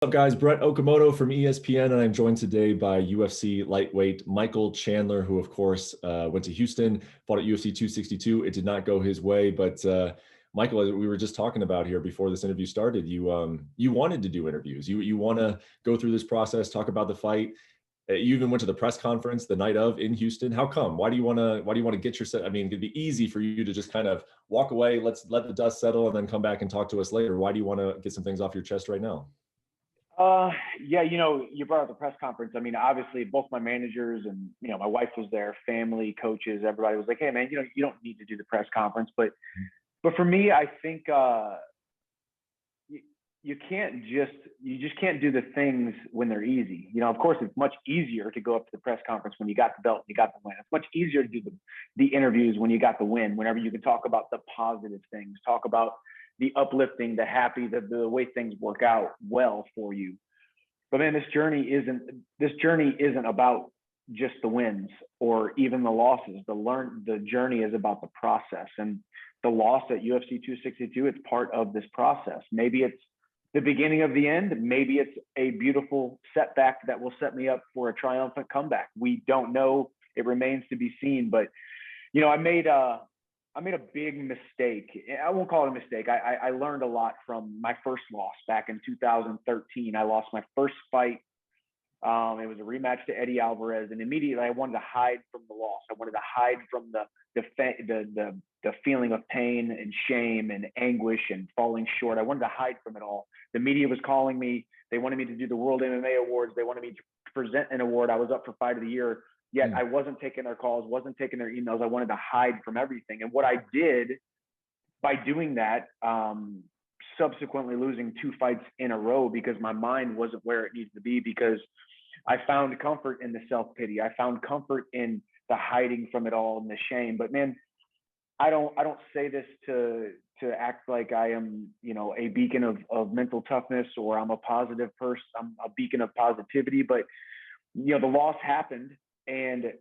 What's up, guys? Brett Okamoto from ESPN, and I'm joined today by UFC lightweight Michael Chandler, who, of course, went to Houston, fought at UFC 262. It did not go his way, but Michael, as we were just talking about here before this interview started, you wanted to do interviews. You want to go through this process, talk about the fight. You even went to the press conference the night of in Houston. How come? Why do you want to get your set? I mean, it'd be easy for you to just kind of walk away, let the dust settle, and then come back and talk to us later. Why do you want to get some things off your chest right now? Yeah, you brought up the press conference. I mean, obviously, both my managers and my wife was there, family, coaches, everybody was like, "Hey, man, you don't need to do the press conference." But for me, I think you just can't do the things when they're easy. Of course, it's much easier to go up to the press conference when you got the belt and you got the win. It's much easier to do the interviews when you got the win. Whenever you can talk about the positive things, talk about the uplifting, the happy, the way things work out well for you. But man, this journey isn't about just the wins or even the losses. The journey is about the process. And the loss at UFC 262, it's part of this process. Maybe it's the beginning of the end. Maybe it's a beautiful setback that will set me up for a triumphant comeback. We don't know. It remains to be seen. But I made a big mistake. I won't call it a mistake. I learned a lot from my first loss back in 2013. I lost my first fight. It was a rematch to Eddie Alvarez, and immediately I wanted to hide from the loss. I wanted to hide from the feeling of pain and shame and anguish and falling short. I wanted to hide from it all. The media was calling me. They wanted me to do the World MMA Awards. They wanted me to present an award. I was up for Fight of the Year. Yet I wasn't taking their calls, wasn't taking their emails. I wanted to hide from everything. And what I did by doing that, subsequently losing 2 fights in a row because my mind wasn't where it needed to be, because I found comfort in the self-pity. I found comfort in the hiding from it all and the shame. But man, I don't say this to act like I am, a beacon of mental toughness, or I'm a positive person. I'm a beacon of positivity. But the loss happened. And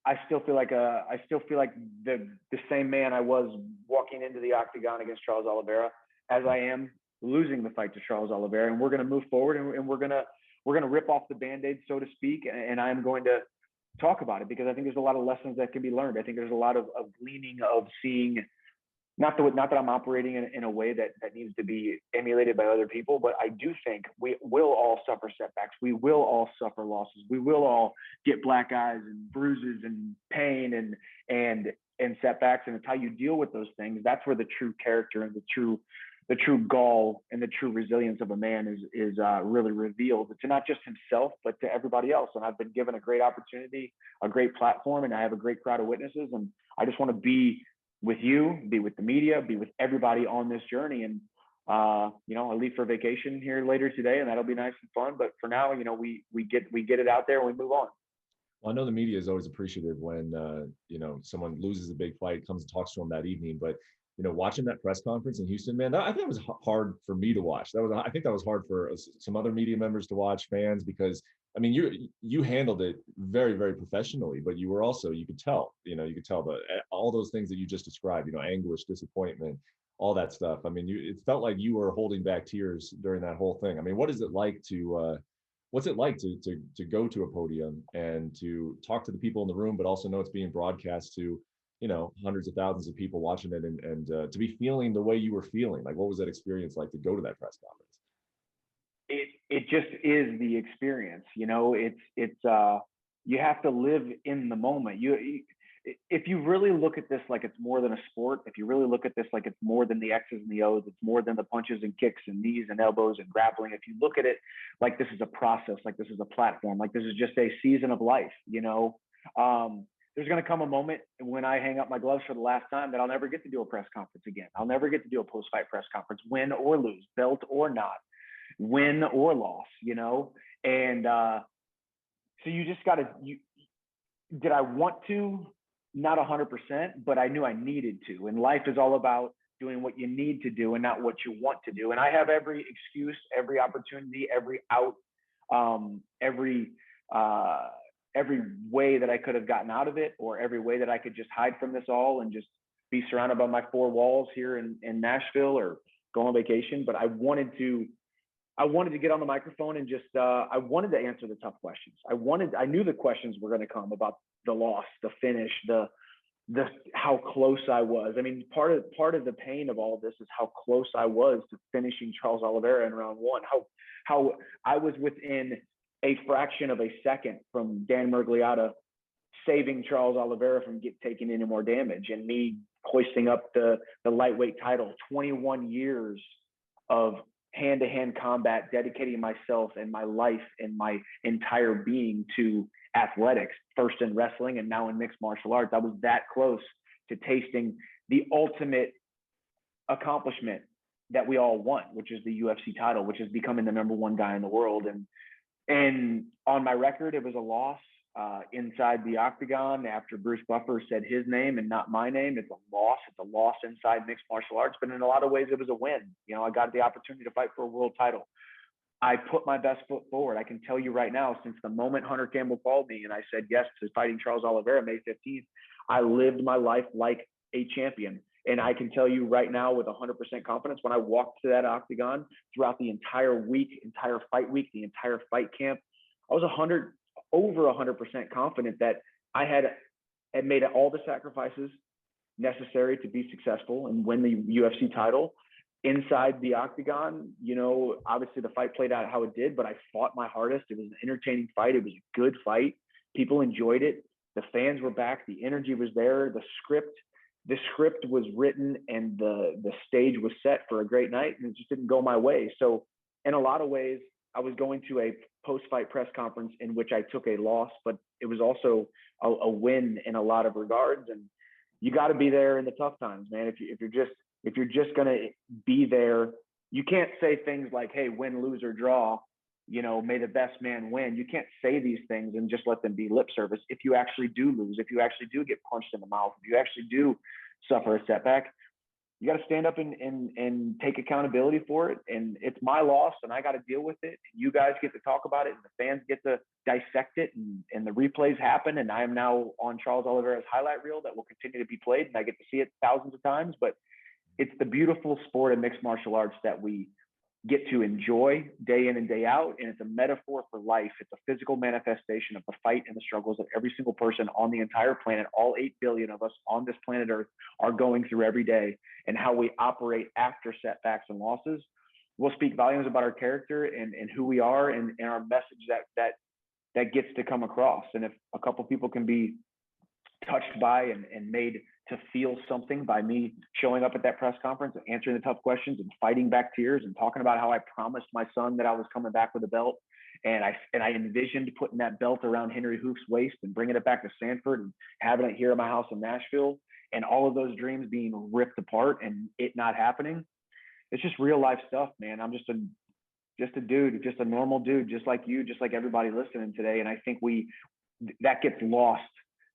I still feel like the same man I was walking into the octagon against Charles Oliveira as I am losing the fight to Charles Oliveira. And we're going to move forward, and we're going to rip off the Band-Aid, so to speak. And I'm going to talk about it because I think there's a lot of lessons that can be learned. I think there's a lot of gleaning of seeing. Not that I'm operating in a way that needs to be emulated by other people, but I do think we will all suffer setbacks. We will all suffer losses. We will all get black eyes and bruises and pain and setbacks. And it's how you deal with those things. That's where the true character and the true gall and the true resilience of a man is really revealed to not just himself, but to everybody else. And I've been given a great opportunity, a great platform, and I have a great crowd of witnesses. And I just want to be with you, be with the media, be with everybody on this journey. And, I leave for vacation here later today, and that'll be nice and fun. But for now, we get it out there and we move on. Well, I know the media is always appreciative when, someone loses a big fight, comes and talks to them that evening. But, watching that press conference in Houston, man, I think it was hard for me to watch. I think that was hard for some other media members to watch, fans, because, I mean, you handled it very, very professionally, but you were also, you could tell all those things that you just described, anguish, disappointment, all that stuff. I mean, it felt like you were holding back tears during that whole thing. I mean, what's it like to go to a podium and to talk to the people in the room, but also know it's being broadcast to, hundreds of thousands of people watching it, and to be feeling the way you were feeling? Like, what was that experience like to go to that press conference? It just is the experience. It's you have to live in the moment. If you really look at this like it's more than a sport, if you really look at this like it's more than the X's and the O's, it's more than the punches and kicks and knees and elbows and grappling. If you look at it like this is a process, like this is a platform, like this is just a season of life, there's going to come a moment when I hang up my gloves for the last time that I'll never get to do a press conference again. I'll never get to do a post-fight press conference, win or lose, belt or not, win or loss, And so you just got to, did I want to? Not 100%, but I knew I needed to. And life is all about doing what you need to do and not what you want to do. And I have every excuse, every opportunity, every out, every way that I could have gotten out of it, or every way that I could just hide from this all and just be surrounded by my 4 walls here in Nashville or go on vacation. But I wanted to I wanted to get on the microphone and just I wanted to answer the tough questions. I knew the questions were going to come about the loss, the finish, the how close I was. I mean, part of the pain of all of this is how close I was to finishing Charles Oliveira in round one. How I was within a fraction of a second from Dan Miragliotta saving Charles Oliveira from taking any more damage, and me hoisting up the lightweight title. 21 years of hand-to-hand combat, dedicating myself and my life and my entire being to athletics, first in wrestling and now in mixed martial arts. I was that close to tasting the ultimate accomplishment that we all want, which is the UFC title, which is becoming the #1 guy in the world. And on my record, it was a loss inside the octagon after Bruce Buffer said his name and not my name. It's a loss. It's a loss inside mixed martial arts, but in a lot of ways, it was a win. You know, I got the opportunity to fight for a world title. I put my best foot forward. I can tell you right now, since the moment Hunter Campbell called me and I said yes to fighting Charles Oliveira May 15th, I lived my life like a champion. And I can tell you right now with 100% confidence, when I walked to that octagon throughout the entire week, entire fight week, the entire fight camp, I was over 100% confident that I had made all the sacrifices necessary to be successful and win the UFC title. Inside the octagon, you know, obviously the fight played out how it did, but I fought my hardest. It was an entertaining fight. It was a good fight. People enjoyed it. The fans were back. The energy was there. The script was written and the stage was set for a great night, and it just didn't go my way. So in a lot of ways, I was going to a post-fight press conference in which I took a loss, but it was also a win in a lot of regards. And you got to be there in the tough times, man. If you're just going to be there, you can't say things like, hey, win, lose, or draw, you know, may the best man win. You can't say these things and just let them be lip service. If you actually do lose, if you actually do get punched in the mouth, if you actually do suffer a setback, you got to stand up and take accountability for it. And it's my loss and I got to deal with it. You guys get to talk about it and the fans get to dissect it and the replays happen. And I am now on Charles Oliveira's highlight reel that will continue to be played and I get to see it thousands of times. But it's the beautiful sport of mixed martial arts that we get to enjoy day in and day out. And it's a metaphor for life. It's a physical manifestation of the fight and the struggles that every single person on the entire planet, all 8 billion of us on this planet Earth, are going through every day, and how we operate after setbacks and losses will speak volumes about our character and who we are and our message that gets to come across. And if a couple people can be touched by and made to feel something by me showing up at that press conference and answering the tough questions and fighting back tears and talking about how I promised my son that I was coming back with a belt. And I envisioned putting that belt around Henry Hoof's waist and bringing it back to Sanford and having it here at my house in Nashville, and all of those dreams being ripped apart and it not happening. It's just real life stuff, man. I'm just a dude, just a normal dude, just like you, just like everybody listening today. And I think that gets lost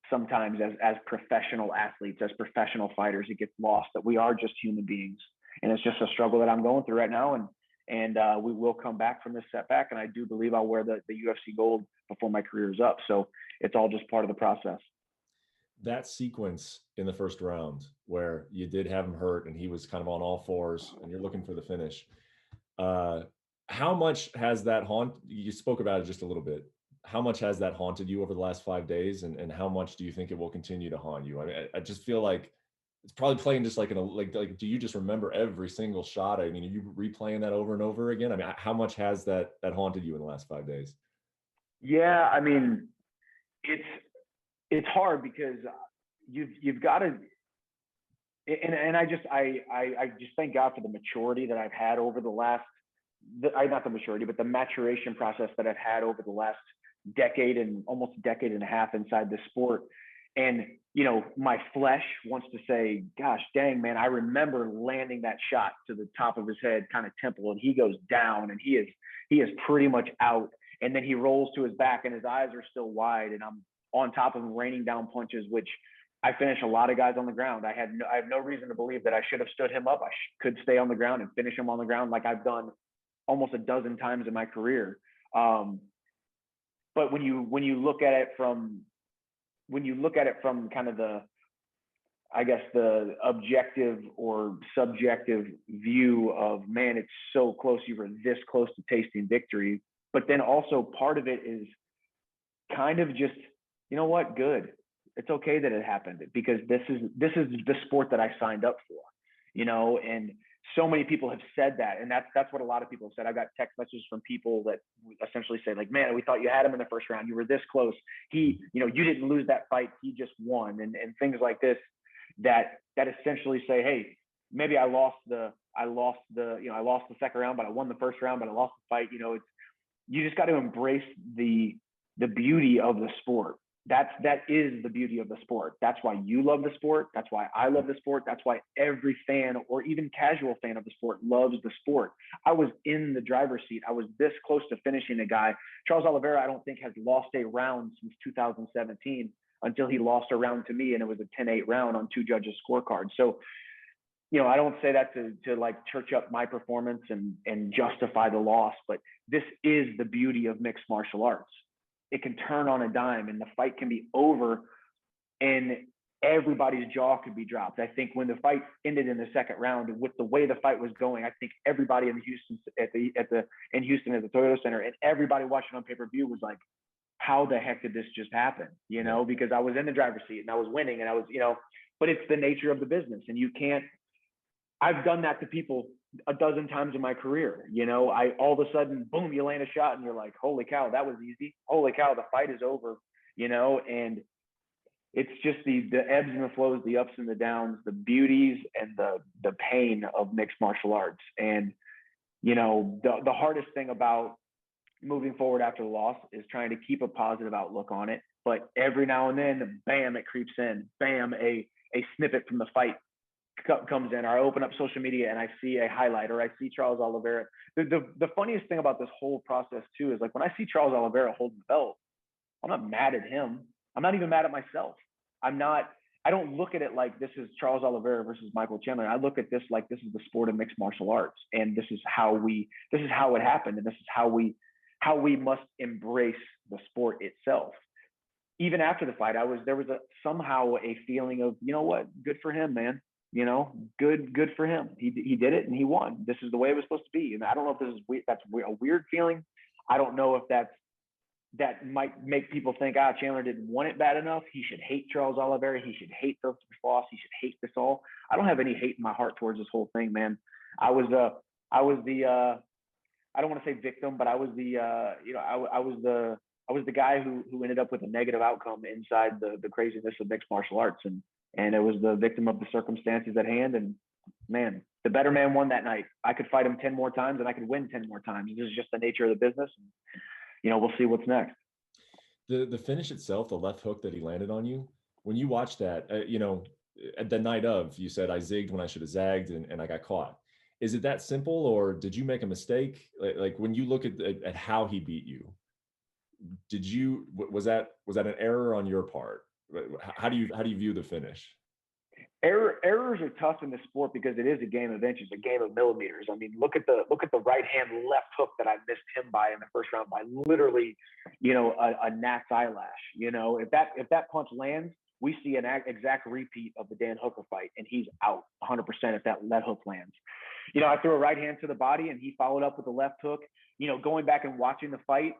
sometimes as professional athletes, as professional fighters. It gets lost that we are just human beings, and it's just a struggle that I'm going through right now. And we will come back from this setback. And I do believe I'll wear the UFC gold before my career is up. So it's all just part of the process. That sequence in the first round where you did have him hurt and he was kind of on all fours and you're looking for the finish. How much has that you spoke about it just a little bit. How much has that haunted you over the last 5 days, and how much do you think it will continue to haunt you? I mean, I just feel like it's probably playing just like do you just remember every single shot? I mean, are you replaying that over and over again? I mean, how much has that haunted you in the last 5 days? Yeah, I mean, it's hard because you've got to, and I just thank God for the maturity that I've had over not the maturity, but the maturation process that I've had over the last decade and almost a decade and a half inside the sport. And, you know, my flesh wants to say, gosh, dang, man, I remember landing that shot to the top of his head, kind of temple, and he goes down and he is pretty much out. And then he rolls to his back and his eyes are still wide. And I'm on top of him raining down punches, which I finish a lot of guys on the ground. I have no reason to believe that I should have stood him up. I could stay on the ground and finish him on the ground like I've done almost a dozen times in my career. But when you look at it from kind of I guess the objective or subjective view of, man, it's so close. You were this close to tasting victory. But then also part of it is kind of just, you know what, good. It's okay that it happened, because this is the sport that I signed up for, and so many people have said that. And that's what a lot of people have said. I got text messages from people that essentially say, like, man, we thought you had him in the first round. You were this close. You didn't lose that fight. He just won. And things like this that essentially say, hey, maybe I lost the second round, but I won the first round, but I lost the fight. You just got to embrace the beauty of the sport. That is the beauty of the sport. That's why you love the sport. That's why I love the sport. That's why every fan, or even casual fan of the sport, loves the sport. I was in the driver's seat. I was this close to finishing a guy. Charles Oliveira, I don't think, has lost a round since 2017, until he lost a round to me, and it was a 10-8 round on 2 judges' scorecards. So, I don't say that to like church up my performance and justify the loss, but this is the beauty of mixed martial arts. It can turn on a dime, and the fight can be over, and everybody's jaw could be dropped. I think when the fight ended in the second round, with the way the fight was going, I think everybody in Houston at the Toyota Center, and everybody watching on pay-per-view was like, how the heck did this just happen? Because I was in the driver's seat and I was winning, and I was, but it's the nature of the business, and you can't. I've done that to people a dozen times in my career. I all of a sudden, boom, you land a shot and you're like, holy cow, that was easy. Holy cow, the fight is over, and it's just the ebbs and the flows, the ups and the downs, the beauties and the pain of mixed martial arts. And, the hardest thing about moving forward after the loss is trying to keep a positive outlook on it. But every now and then, bam, it creeps in, bam, a snippet from the fight comes in, or I open up social media and I see a highlight, or I see Charles Oliveira. The funniest thing about this whole process too is, like, when I see Charles Oliveira holding the belt, I'm not mad at him. I'm not even mad at myself. I don't look at it like this is Charles Oliveira versus Michael Chandler. I look at this like this is the sport of mixed martial arts, and this is how it happened, and this is how we must embrace the sport itself. Even after the fight, there was somehow a feeling of, you know what, good for him, man. Good for him. He did it and he won. This is the way it was supposed to be. And I don't know if that's a weird feeling. I don't know if that might make people think, Chandler didn't want it bad enough. He should hate Charles Oliveira. He should hate Philip Foss. He should hate this all. I don't have any hate in my heart towards this whole thing, man. I was the I don't want to say victim, but I was the guy who ended up with a negative outcome inside the craziness of mixed martial arts, and it was the victim of the circumstances at hand. And man, the better man won that night. I could fight him 10 more times and I could win 10 more times. This is just the nature of the business. And, we'll see what's next. The finish itself, the left hook that he landed on you, when you watch that, at the night of, you said, I zigged when I should have zagged and I got caught. Is it that simple, or did you make a mistake? Like when you look at how he beat you, was that an error on your part? How do you view the finish? Errors are tough in the sport because it is a game of inches, a game of millimeters. I mean, look at the right hand left hook that I missed him by in the first round by literally, a gnat's eyelash. If that punch lands, we see an exact repeat of the Dan Hooker fight, and he's out 100% if that hook lands. I threw a right hand to the body, and he followed up with the left hook. Going back and watching the fight,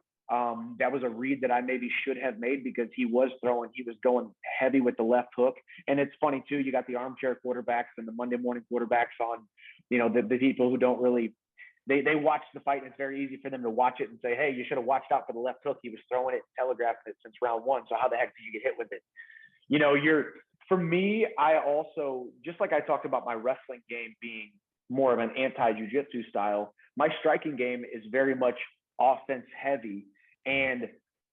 that was a read that I maybe should have made, because he was going heavy with the left hook. And it's funny too, you got the armchair quarterbacks and the Monday morning quarterbacks on, the people who don't really, they watch the fight, and it's very easy for them to watch it and say, hey, you should have watched out for the left hook. He was throwing it, telegraphing it since round one. So how the heck did you get hit with it? For me, I also, just like I talked about my wrestling game being more of an anti-jiu-jitsu style, my striking game is very much offense heavy. And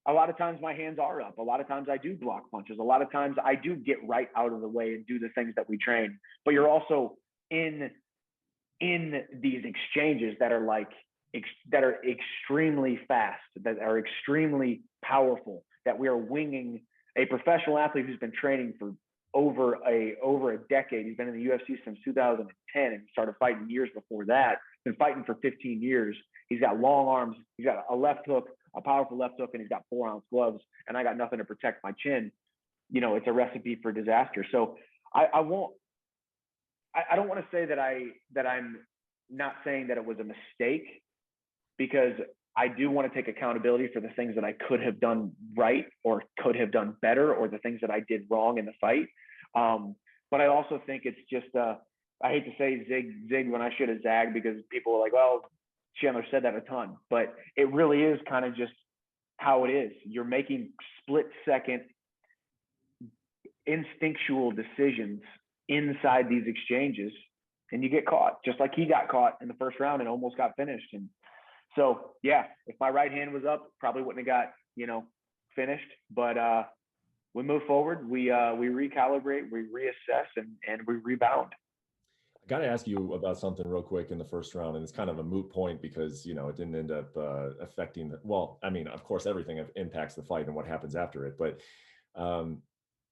a lot of times my hands are up. A lot of times I do block punches. A lot of times I do get right out of the way and do the things that we train. But you're also in these exchanges that are extremely fast, that are extremely powerful, that we are winging a professional athlete who's been training for over a decade. He's been in the UFC since 2010 and started fighting years before that. Been fighting for 15 years. He's got long arms. He's got a left hook, a powerful left hook, and he's got 4-ounce gloves. And I got nothing to protect my chin. It's a recipe for disaster. So I won't. I don't want to say that I'm not saying that it was a mistake, because I do want to take accountability for the things that I could have done right or could have done better, or the things that I did wrong in the fight. But I also think it's just, I hate to say zig when I should have zagged, because people are like, well, Chandler said that a ton, but it really is kind of just how it is. You're making split second instinctual decisions inside these exchanges, and you get caught, just like he got caught in the first round and almost got finished. And so, yeah, if my right hand was up, probably wouldn't have got, finished. But we move forward, we recalibrate, we reassess, and we rebound. I got to ask you about something real quick in the first round, and it's kind of a moot point because it didn't end up affecting well, I mean, of course, everything impacts the fight and what happens after it, but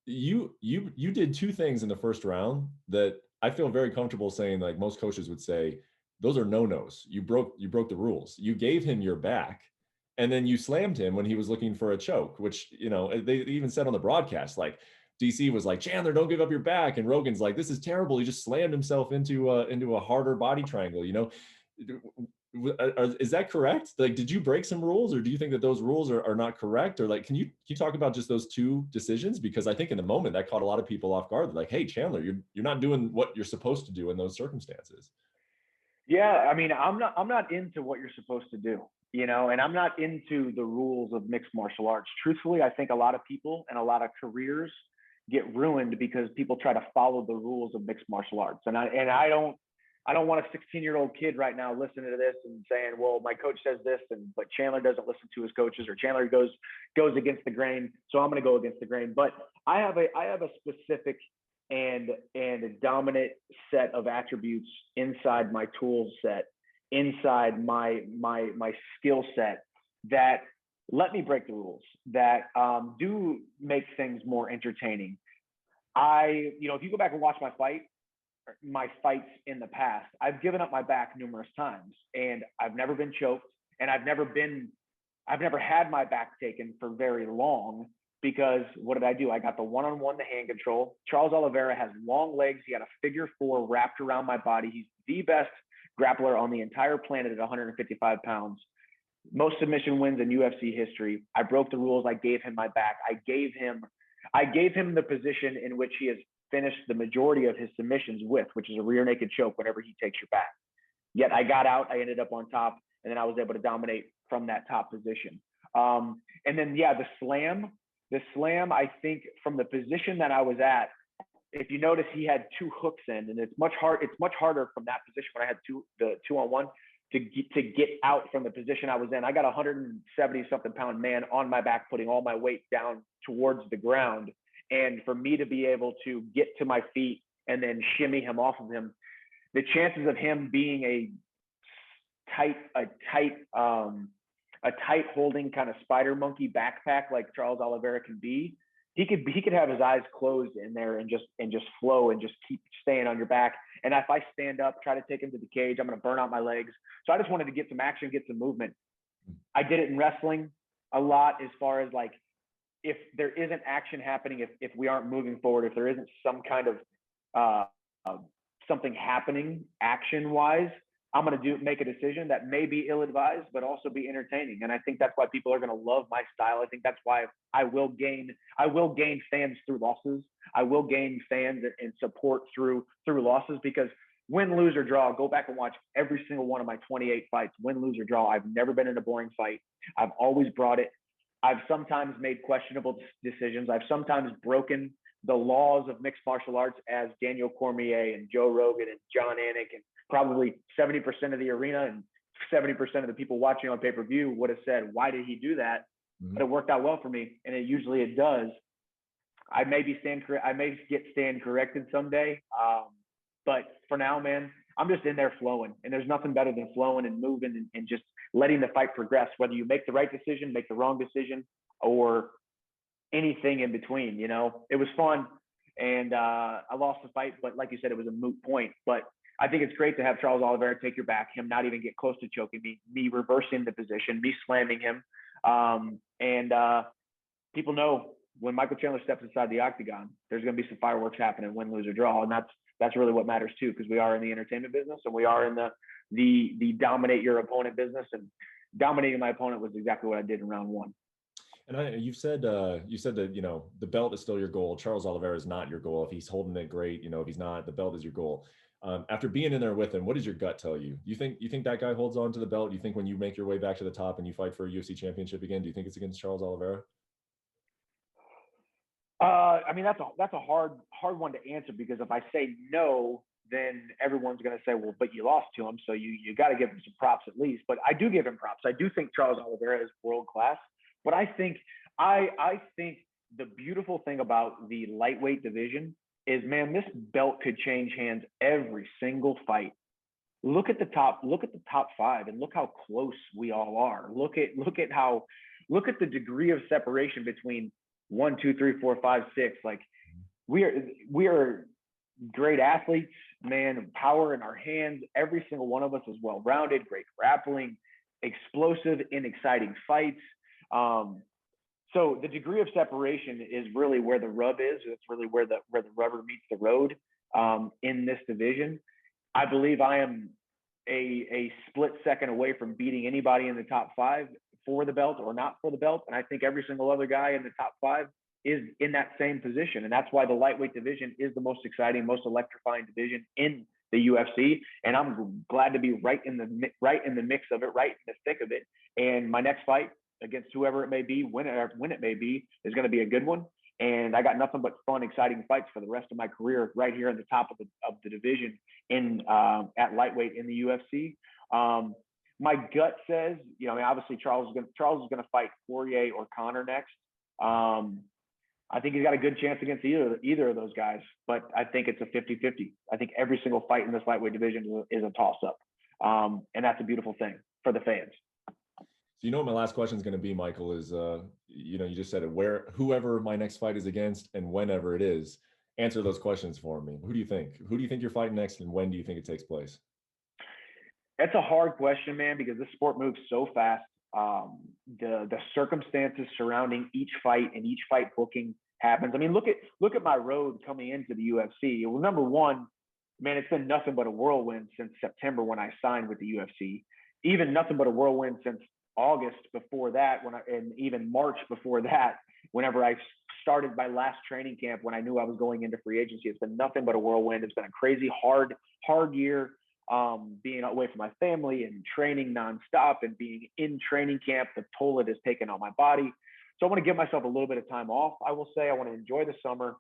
you did two things in the first round that I feel very comfortable saying, like most coaches would say, those are no-nos. You broke the rules. You gave him your back, and then you slammed him when he was looking for a choke, which, they even said on the broadcast, like DC was like, Chandler, don't give up your back. And Rogan's like, this is terrible. He just slammed himself into a harder body triangle, Is that correct? Like, did you break some rules, or do you think that those rules are not correct? Or like, can you talk about just those two decisions? Because I think in the moment that caught a lot of people off guard. They're like, hey, Chandler, you're not doing what you're supposed to do in those circumstances. Yeah, I mean, I'm not into what you're supposed to do, and I'm not into the rules of mixed martial arts. Truthfully, I think a lot of people and a lot of careers get ruined because people try to follow the rules of mixed martial arts. And I don't want a 16-year-old kid right now listening to this and saying, well, my coach says this, but Chandler doesn't listen to his coaches, or Chandler goes against the grain, so I'm going to go against the grain. But I have a specific and a dominant set of attributes inside my tool set, inside my skill set, that let me break the rules, that do make things more entertaining. If you go back and watch my fights in the past, I've given up my back numerous times, and I've never been choked, and I've never had my back taken for very long, because what did I do? I got the one-on-one, the hand control. Charles Oliveira has long legs. He had a figure four wrapped around my body. He's the best grappler on the entire planet at 155 pounds. Most submission wins in UFC history. I broke the rules. I gave him my back. I gave him the position in which he has finished the majority of his submissions with, which is a rear naked choke whenever he takes your back. Yet I got out, I ended up on top, and then I was able to dominate from that top position. And then, yeah, the slam, I think from the position that I was at, if you notice, he had two hooks in, and it's much harder from that position when I had the 2-on-1 to get out from the position I was in. I got a 170 something pound man on my back, putting all my weight down towards the ground. And for me to be able to get to my feet and then shimmy him off of him, the chances of him being a tight holding kind of spider monkey backpack like Charles Oliveira can be, he could have his eyes closed in there and just flow and just keep staying on your back. And if I stand up, try to take him to the cage, I'm going to burn out my legs. So I just wanted to get some action, get some movement. I did it in wrestling a lot, as far as like, if there isn't action happening, if we aren't moving forward, if there isn't some kind of something happening action wise, I'm going to make a decision that may be ill-advised, but also be entertaining. And I think that's why people are going to love my style. I think that's why I will gain fans through losses. I will gain fans and support through losses, because win, lose, or draw, go back and watch every single one of my 28 fights, win, lose, or draw. I've never been in a boring fight. I've always brought it. I've sometimes made questionable decisions. I've sometimes broken the laws of mixed martial arts, as Daniel Cormier and Joe Rogan and John Anik and probably 70% of the arena and 70% of the people watching on pay-per-view would have said, why did he do that? Mm-hmm. But it worked out well for me, and it does. I may get stand corrected someday, but for now, man, I'm just in there flowing, and there's nothing better than flowing and moving and just letting the fight progress, whether you make the right decision, make the wrong decision, or anything in between. It was fun, and I lost the fight, but like you said, it was a moot point. But I think it's great to have Charles Oliveira take your back, him not even get close to choking me reversing the position, me slamming him. And people know when Michael Chandler steps inside the octagon, there's going to be some fireworks happening, win, lose, or draw. And that's really what matters too, because we are in the entertainment business and we are in the dominate your opponent business. And dominating my opponent was exactly what I did in round one. And you said that, you know, the belt is still your goal. Charles Oliveira is not your goal. If he's holding it, great. You know, if he's not, the belt is your goal. After being in there with him, what does your gut tell you? You think that guy holds on to the belt? You think when you make your way back to the top and you fight for a UFC championship again, do you think it's against Charles Oliveira? I mean, that's a hard one to answer, because if I say no, then everyone's going to say, well, but you lost to him, so you got to give him some props at least. But I do give him props. I do think Charles Oliveira is world class. But I think the beautiful thing about the lightweight division is, man, this belt could change hands every single fight. Look at the top five and look how close we all are. Look at the degree of separation between 1, 2, 3, 4, 5, 6. Like, we are great athletes, man, power in our hands. Every single one of us is well-rounded, great grappling, explosive and exciting fights. So the degree of separation is really where the rub is. It's really where the rubber meets the road in this division. I believe I am a split second away from beating anybody in the top five for the belt or not for the belt. And I think every single other guy in the top five is in that same position. And that's why the lightweight division is the most exciting, most electrifying division in the UFC. And I'm glad to be right in the mix of it, right in the thick of it. And my next fight against whoever it may be, when it may be, is going to be a good one. And I got nothing but fun, exciting fights for the rest of my career right here at the top of the division at lightweight in the UFC. My gut says, you know, I mean, obviously Charles is going to fight Poirier or Conor next. I think he's got a good chance against either of those guys, but I think it's a 50-50. I think every single fight in this lightweight division is a toss-up, and that's a beautiful thing for the fans. So, you know what my last question is going to be, Michael, is, you know, you just said it, whoever my next fight is against and whenever it is, answer those questions for me. Who do you think you're fighting next, and when do you think it takes place? That's a hard question, man, because this sport moves so fast. The circumstances surrounding each fight and each fight booking happens. I mean, look at my road coming into the UFC. Well, number one, man, it's been nothing but a whirlwind since September when I signed with the UFC. Even nothing but a whirlwind since August before that, and even March before that, whenever I started my last training camp, when I knew I was going into free agency. It's been nothing but a whirlwind. It's been a crazy hard year, being away from my family and training nonstop and being in training camp. The toll it has taken on my body. So I want to give myself a little bit of time off. I will say I want to enjoy the summer.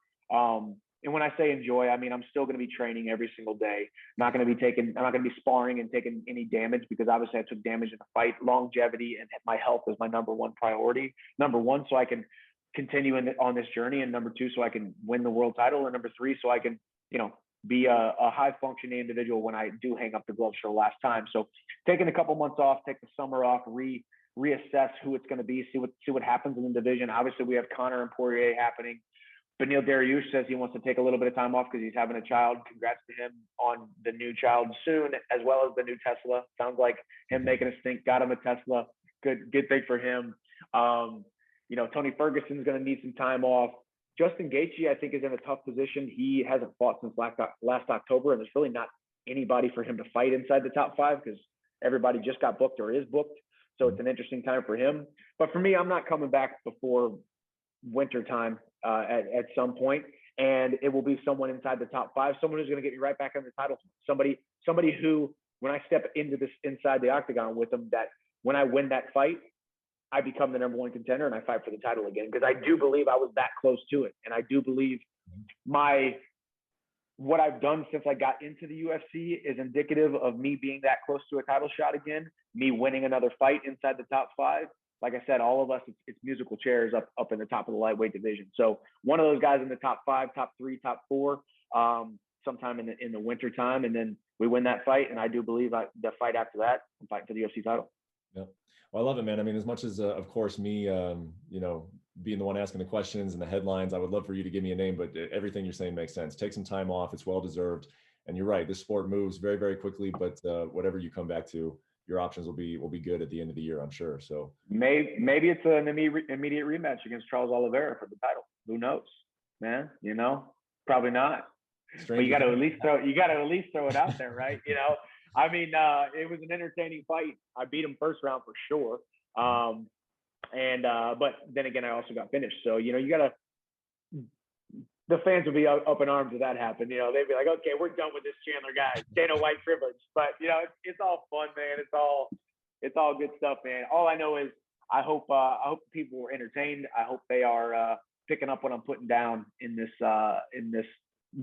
And when I say enjoy, I mean, I'm still going to be training every single day. I'm not going to be sparring and taking any damage, because obviously I took damage in the fight. Longevity and my health is my number one priority. Number one, so I can continue on this journey. And number two, so I can win the world title. And number three, so I can, you know, be a high functioning individual when I do hang up the gloves for the last time. So taking a couple months off, take the summer off, reassess who it's going to be, see what happens in the division. Obviously we have Conor and Poirier happening. Benil Dariush says he wants to take a little bit of time off because he's having a child. Congrats to him on the new child soon, as well as the new Tesla. Sounds like him making us think, got him a Tesla. Good thing for him. You know, Tony Ferguson's going to need some time off. Justin Gaethje, I think, is in a tough position. He hasn't fought since last October, and there's really not anybody for him to fight inside the top five because everybody just got booked or is booked. So it's an interesting time for him. But for me, I'm not coming back before winter time at some point, and it will be someone inside the top five, someone who's going to get me right back on the title. Somebody who, when I step into this inside the octagon with them, that when I win that fight, I become the number one contender and I fight for the title again, because I do believe I was that close to it, and I do believe what I've done since I got into the UFC is indicative of me being that close to a title shot again, me winning another fight inside the top five. Like I said, all of us, it's musical chairs up in the top of the lightweight division. So one of those guys in the top five, top three, top four, sometime in the winter time, and then we win that fight. And I do believe the fight after that, I'm fighting for the UFC title. Yeah, well, I love it, man. I mean, as much as of course me, you know, being the one asking the questions and the headlines, I would love for you to give me a name, but everything you're saying makes sense. Take some time off; it's well deserved. And you're right, this sport moves very, very quickly. But whatever you come back to, your options will be good at the end of the year, I'm sure. So maybe it's an immediate rematch against Charles Oliveira for the title. Who knows, man? Probably not. But you got to at least throw it out there, right? I mean, it was an entertaining fight. I beat him first round for sure. But then again, I also got finished. So, you got to, the fans will be up in arms if that happened. They'd be like, okay, we're done with this Chandler guy, Dana White privilege. But, it's all fun, man. It's all good stuff, man. All I know is I hope people were entertained. I hope they are picking up what I'm putting down in this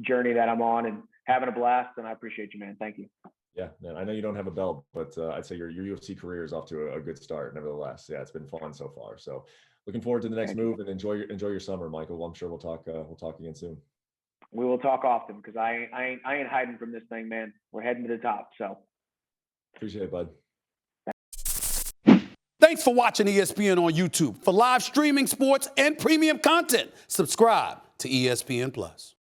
journey that I'm on and having a blast. And I appreciate you, man. Thank you. Yeah, man. I know you don't have a belt, but I'd say your UFC career is off to a good start. Nevertheless, yeah, it's been fun so far. So, looking forward to the next move and enjoy your summer, Michael. I'm sure we'll talk again soon. We will talk often because I ain't hiding from this thing, man. We're heading to the top. So, appreciate it, bud. Thanks for watching ESPN on YouTube. For live streaming sports and premium content, subscribe to ESPN Plus.